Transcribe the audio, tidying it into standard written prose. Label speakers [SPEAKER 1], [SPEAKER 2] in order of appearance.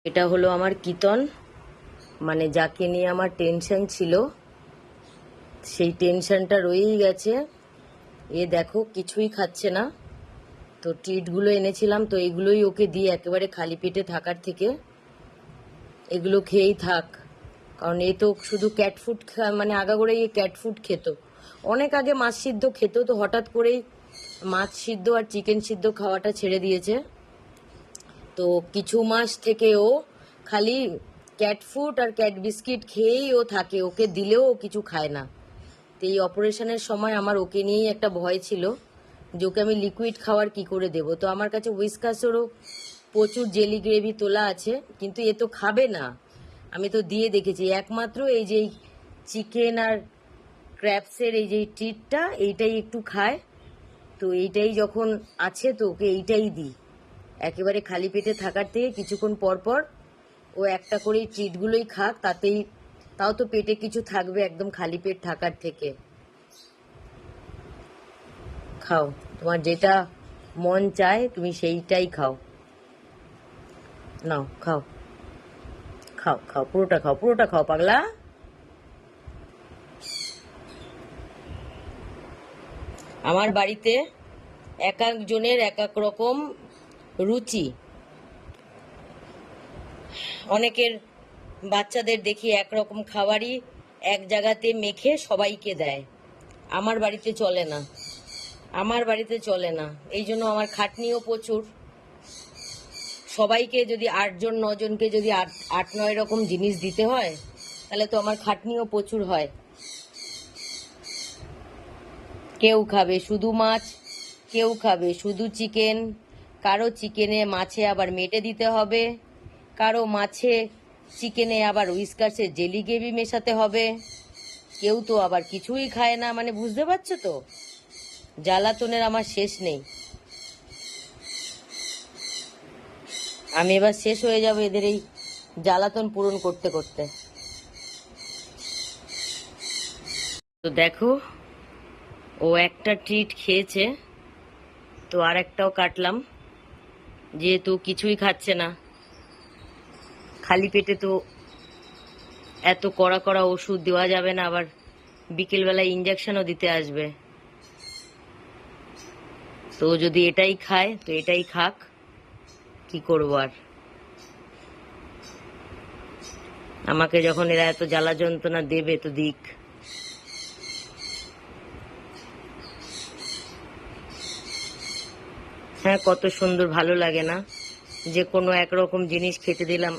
[SPEAKER 1] এটা হলো আমার কীর্তন, মানে যাকে নিয়ে আমার টেনশন ছিল সেই টেনশনটা রয়েই গেছে। এ দেখো কিছুই খাচ্ছে না, তো ট্রিটগুলো এনেছিলাম, তো এগুলোই ওকে দিই একেবারে খালি পেটে থাকার থেকে। এগুলো খেয়েই থাক, কারণ এ তো শুধু ক্যাট ফুড মানে আগাগোড়াই এ ক্যাট ফুড খেত। অনেক আগে মাছ সিদ্ধ খেত, তো হঠাৎ করেই মাছ সিদ্ধ আর চিকেন সিদ্ধ খাওয়াটা ছেড়ে দিয়েছে। তো কিছু মাস থেকে ও খালি ক্যাট ফুড আর ক্যাট বিস্কিট খেয়েই ও থাকে, ওকে দিলেও ও কিছু খায় না। তো এই অপারেশনের সময় আমার ওকে নিয়েই একটা ভয় ছিল যে ওকে আমি লিকুইড খাওয়ার কি করে দেবো। তো আমার কাছে হুইস্কাসেরও প্রচুর জেলি গ্রেভি তোলা আছে, কিন্তু এ তো খাবে না। আমি তো দিয়ে দেখেছি, একমাত্র এই যে চিকেন আর ক্র্যাবসের এই যে ট্রিটটা এইটাই একটু খায়। তো এইটাই যখন আছে তো ওকে এইটাই দিই, একেবারে খালি পেটে থাকার থেকে কিছুক্ষণ পর পর ও একটা করে ট্রিটগুলোই খাক, তাতেই তাও তো পেটে কিছু থাকবে একদম খালি পেট থাকার থেকে। খাও, তোমার যেটা মন চায় তুমি সেইটাই খাও। নাও খাও, খাও খাও, পুরোটা খাও, পুরোটা খাও পাগলা। আমার বাড়িতে এক একজনের এক এক রকম রুচি। অনেকের বাচ্চাদের দেখি একরকম খাবারই এক জায়গাতে মেখে সবাইকে দেয়। আমার বাড়িতে চলে না, আমার বাড়িতে চলে না। এই জন্য আমার খাটনিও প্রচুর। সবাইকে যদি 8 জন 9 জনকে যদি 8 9 রকম জিনিস দিতে হয়, তাহলে তো আমার খাটনিও প্রচুর হয়। কেউ খাবে শুধু মাছ, কেউ খাবে শুধু চিকেন, কারো চিকেনে মাছে আবার মেটে দিতে হবে, কারো মাছে চিকেনে আবার হুইস্কাসের জেলি গ্রেভি মেশাতে হবে, কেউ তো আবার কিছুই খায় না। মানে বুঝতে পারছো তো, জ্বালাতনের আমার শেষ নেই। আমি এবার শেষ হয়ে যাব এদের এই জ্বালাতন পূরণ করতে করতে। তো দেখো, ও একটা ট্রিট খেয়েছে, তো আর একটাও কাটলাম। যেহেতু কিছুই খাচ্ছে না, খালি পেটে তো এত কড়া কড়া ওষুধ দেওয়া যাবে না, আবার বিকেলবেলায় ইঞ্জেকশনও দিতে আসবে। তো যদি এটাই খায় তো এটাই খাক, কি করবো আর। আমাকে যখন এরা এত জ্বালা যন্ত্রণা দেবে তো দিক। হ্যাঁ, কত সুন্দর, ভালো লাগে না যে কোনো একরকম জিনিস খেতে দিলাম